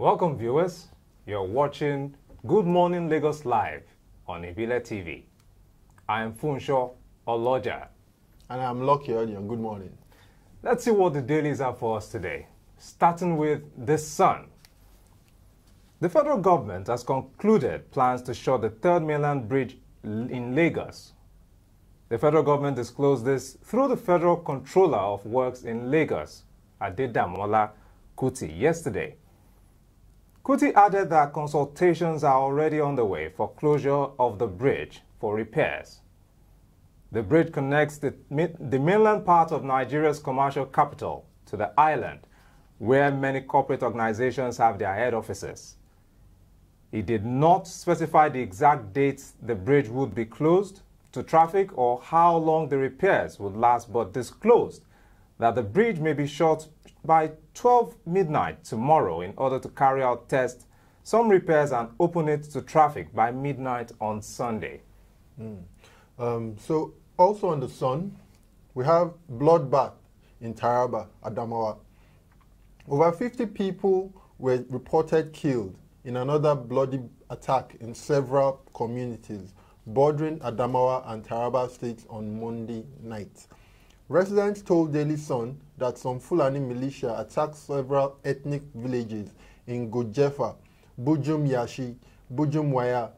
Welcome viewers, you're watching Good Morning Lagos Live on Ibile TV. I am Funsho Oloja. And I'm Lucky Odion. Good morning. Let's see what the dailies are for us today, starting with The Sun. The federal government has concluded plans to shut the third mainland bridge in Lagos. The federal government disclosed this through the Federal Controller of Works in Lagos, Adedamola Kuti, yesterday. Kuti added that consultations are already underway for closure of the bridge for repairs. The bridge connects the mainland part of Nigeria's commercial capital to the island, where many corporate organizations have their head offices. He did not specify the exact dates the bridge would be closed to traffic or how long the repairs would last, but disclosed that the bridge may be shut by 12 midnight tomorrow in order to carry out tests, some repairs, and open it to traffic by midnight on Sunday. So also on The Sun, we have bloodbath in Taraba, Adamawa. Over 50 people were reported killed in another bloody attack in several communities bordering Adamawa and Taraba states on Monday night. Residents told Daily Sun that some Fulani militia attacked several ethnic villages in Gojefa, Bujum Yashi, Bujum Waya,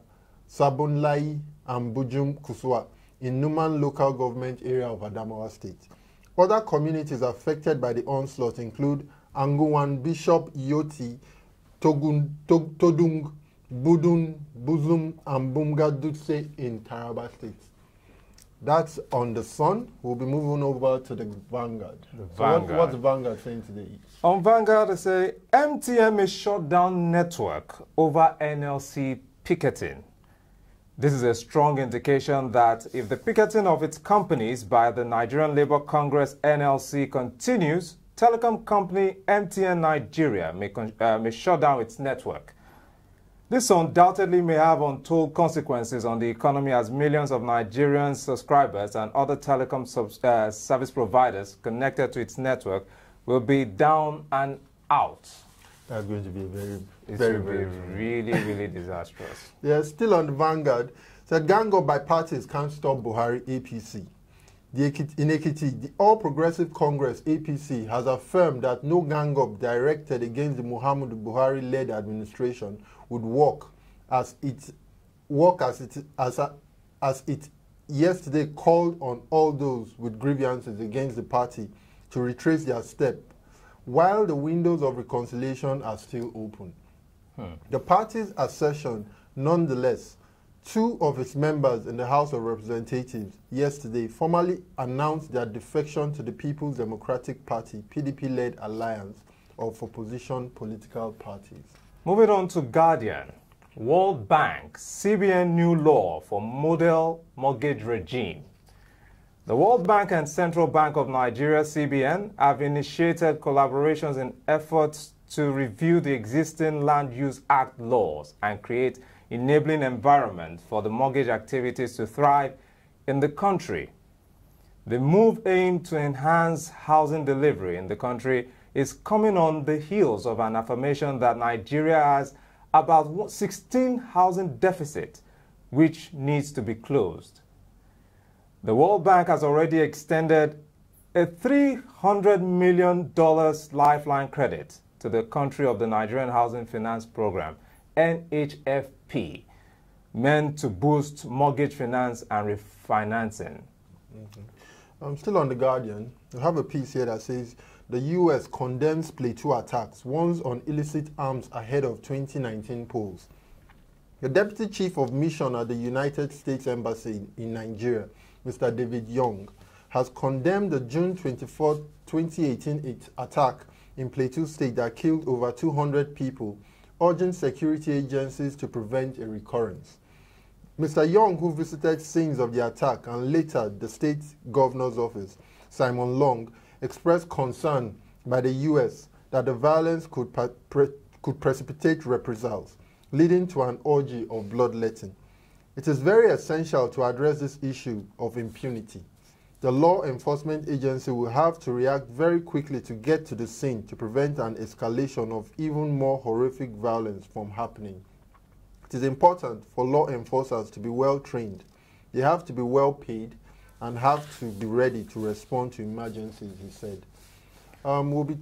Sabunlai, and Bujum Kuswa in Numan local government area of Adamawa State. Other communities affected by the onslaught include Anguwan, Bishop, Yoti, Todung, Budun, Buzum, and Bumga Dutse in Taraba State. That's on The Sun. We'll be moving over to the Vanguard. What's the Vanguard saying today? On Vanguard, they say MTN may shut down network over NLC picketing. This is a strong indication that if the picketing of its companies by the Nigerian Labour Congress NLC continues, telecom company MTN Nigeria may shut down its network. This undoubtedly may have untold consequences on the economy as millions of Nigerian subscribers and other telecom service providers connected to its network will be down and out. That's going to be really disastrous. Yeah, still on the Vanguard, said gang up by parties can't stop Buhari APC. In Ekiti, the All Progressive Congress APC has affirmed that no gang up directed against the Muhammadu Buhari-led administration would work as it yesterday called on all those with grievances against the party to retrace their step, while the windows of reconciliation are still open. The party's assertion, nonetheless, two of its members in the House of Representatives yesterday formally announced their defection to the People's Democratic Party, PDP-led alliance of opposition political parties. Moving on to Guardian. World Bank, CBN new law for model mortgage regime. The World Bank and Central Bank of Nigeria, CBN, have initiated collaborations in efforts to review the existing Land Use Act laws and create enabling environment for the mortgage activities to thrive in the country. The move aimed to enhance housing delivery in the country is coming on the heels of an affirmation that Nigeria has about 16 housing deficit, which needs to be closed. The World Bank has already extended a $300 million lifeline credit to the country of the Nigerian Housing Finance Program, NHFP, meant to boost mortgage finance and refinancing. Still on The Guardian, we have a piece here that says the U.S. condemns Plateau attacks, warns on illicit arms ahead of 2019 polls. The Deputy Chief of Mission at the United States Embassy in Nigeria, Mr. David Young, has condemned the June 24, 2018 attack in Plateau State that killed over 200 people, urging security agencies to prevent a recurrence. Mr. Young, who visited scenes of the attack and later the state governor's office, Simon Long, expressed concern by the U.S. that the violence could precipitate reprisals, leading to an orgy of bloodletting. It is very essential to address this issue of impunity. The law enforcement agency will have to react very quickly to get to the scene to prevent an escalation of even more horrific violence from happening. It is important for law enforcers to be well trained. They have to be well paid and have to be ready to respond to emergencies, he said. We'll be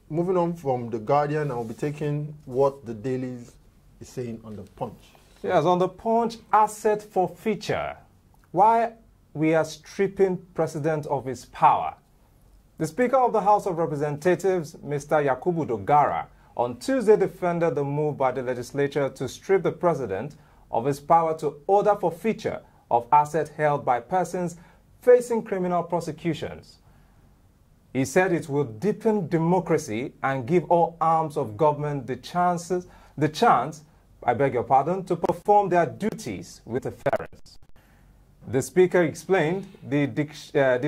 moving on from The Guardian, and we'll be taking what the dailies is saying on The Punch. Yes, on The Punch, asset forfeiture. Why we are stripping president of his power. The Speaker of the House of Representatives, Mr. Yakubu Dogara, on Tuesday defended the move by the legislature to strip the president of his power to order forfeiture of assets held by persons facing criminal prosecutions. He said it will deepen democracy and give all arms of government the chance, to perform their duties with efficiency. The Speaker explained the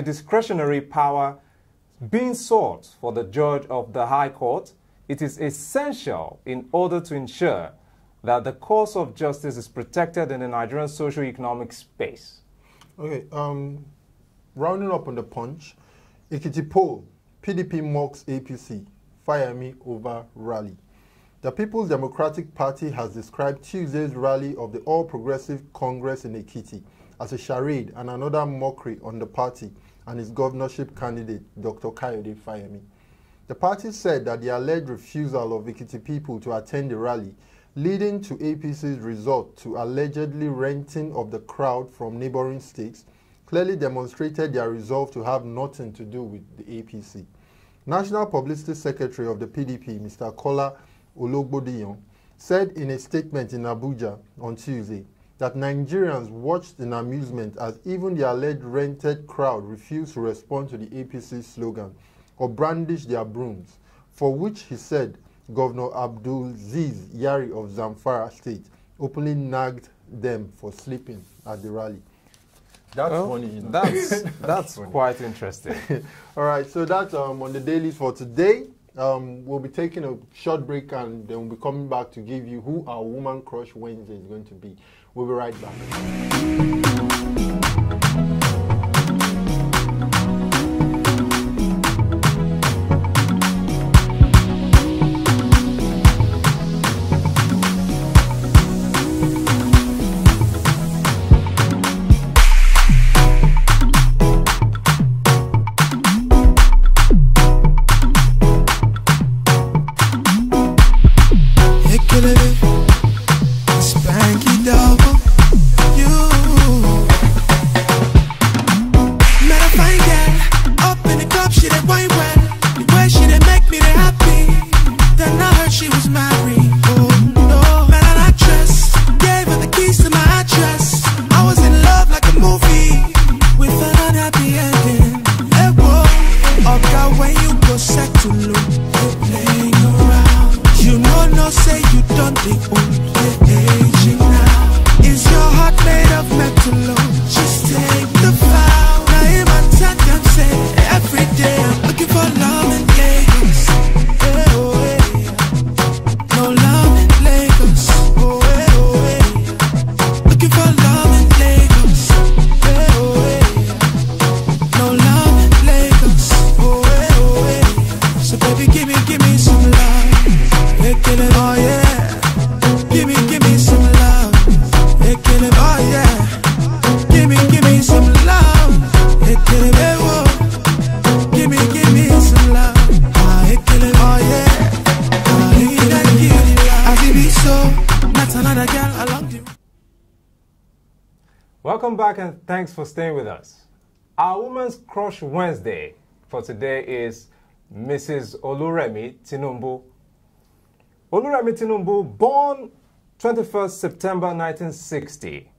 discretionary power being sought for the judge of the High Court. It is essential in order to ensure that the course of justice is protected in the Nigerian socio-economic space. Okay, rounding up on The Punch, Ekiti poll, PDP mocks APC, fire me over rally. The People's Democratic Party has described Tuesday's rally of the All Progressive Congress in Ekiti as a charade and another mockery on the party and its governorship candidate, Dr. Kayode Fayemi. The party said that the alleged refusal of Ekiti people to attend the rally, leading to APC's resort to allegedly renting of the crowd from neighboring states, clearly demonstrated their resolve to have nothing to do with the APC. National Publicity Secretary of the PDP, Mr. Kola Ologbodiyan, said in a statement in Abuja on Tuesday that Nigerians watched in amusement as even the alleged rented crowd refused to respond to the APC slogan or brandish their brooms, for which he said Governor Abdulaziz Yari of Zamfara State openly nagged them for sleeping at the rally. That's funny, you know. That's quite interesting. All right, so that's on the dailies for today. We'll be taking a short break and then we'll be coming back to give you who our Woman Crush Wednesday is going to be. We'll be right back. Welcome back and thanks for staying with us. Our Women's Crush Wednesday for today is Mrs. Oluremi Tinubu. Oluremi Tinubu, born 21st September 1960,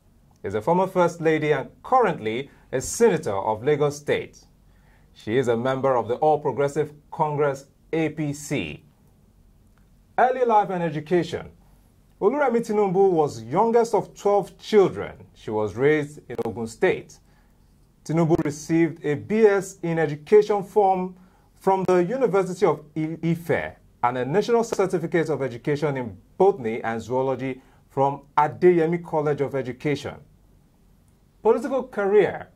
is a former First Lady and currently a Senator of Lagos State. She is a member of the All Progressive Congress APC. Early life and education. Oluremi Tinubu was youngest of 12 children. She was raised in Ogun State. Tinubu received a BS in Education from the University of Ife and a National Certificate of Education in Botany and Zoology from Adeyemi College of Education. Political career.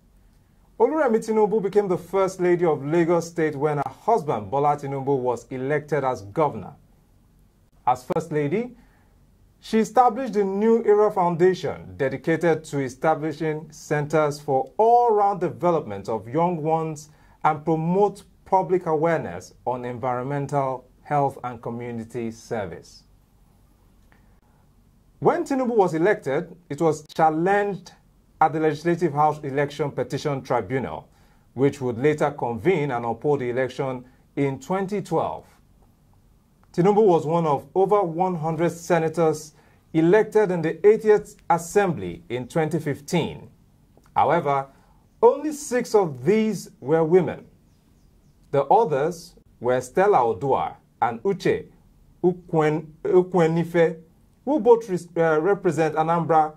Oluremi Tinubu became the first lady of Lagos State when her husband, Bola Tinubu, was elected as governor. As first lady, she established the New Era Foundation, dedicated to establishing centers for all-round development of young ones and promote public awareness on environmental, health, and community service. When Tinubu was elected, it was challenged at the Legislative House Election Petition Tribunal, which would later convene and uphold the election in 2012. Tinubu was one of over 100 senators elected in the 80th Assembly in 2015. However, only 6 of these were women. The others were Stella Odua and Uche Ukwenife, who both represent Anambra,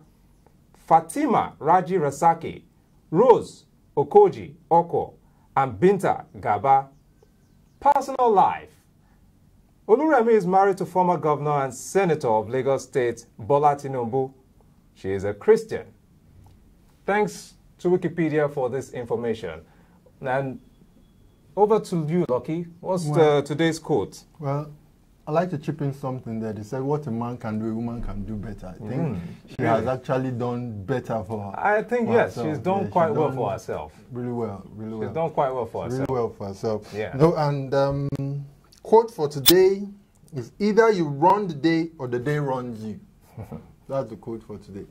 Fatima Raji Rasaki, Rose Okoji Oko, and Binta Gaba. Personal life. Oluremi is married to former governor and senator of Lagos State, Bola Tinubu. She is a Christian. Thanks to Wikipedia for this information. And over to you, Lucky. What's today's quote? Well, I like to chip in something there. They said, what a man can do, a woman can do better. I think she has actually done better for her. I think, yes, she's done quite well for herself. Really well, really well. She's done quite well for herself. Really well for herself. Yeah. No, and quote for today is either you run the day or the day runs you. That's the quote for today.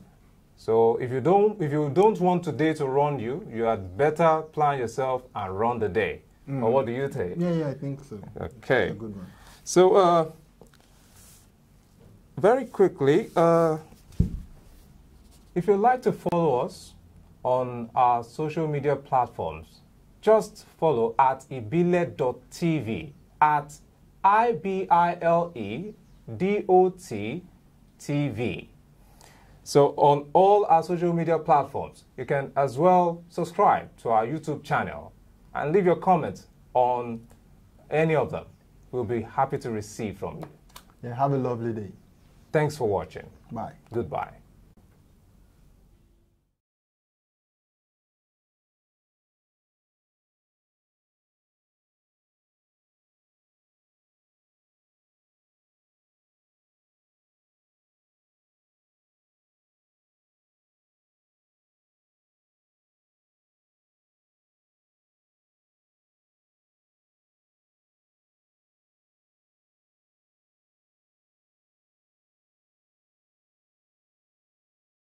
So if you don't want today to run you, you had better plan yourself and run the day. Or what do you think? Yeah, I think so. Okay. That's a good one. So, very quickly, if you'd like to follow us on our social media platforms, just follow at ibile.tv, at IBILEDOT.TV. So on all our social media platforms, you can as well subscribe to our YouTube channel and leave your comments on any of them. We'll be happy to receive from you. Yeah, have a lovely day. Thanks for watching. Bye. Goodbye.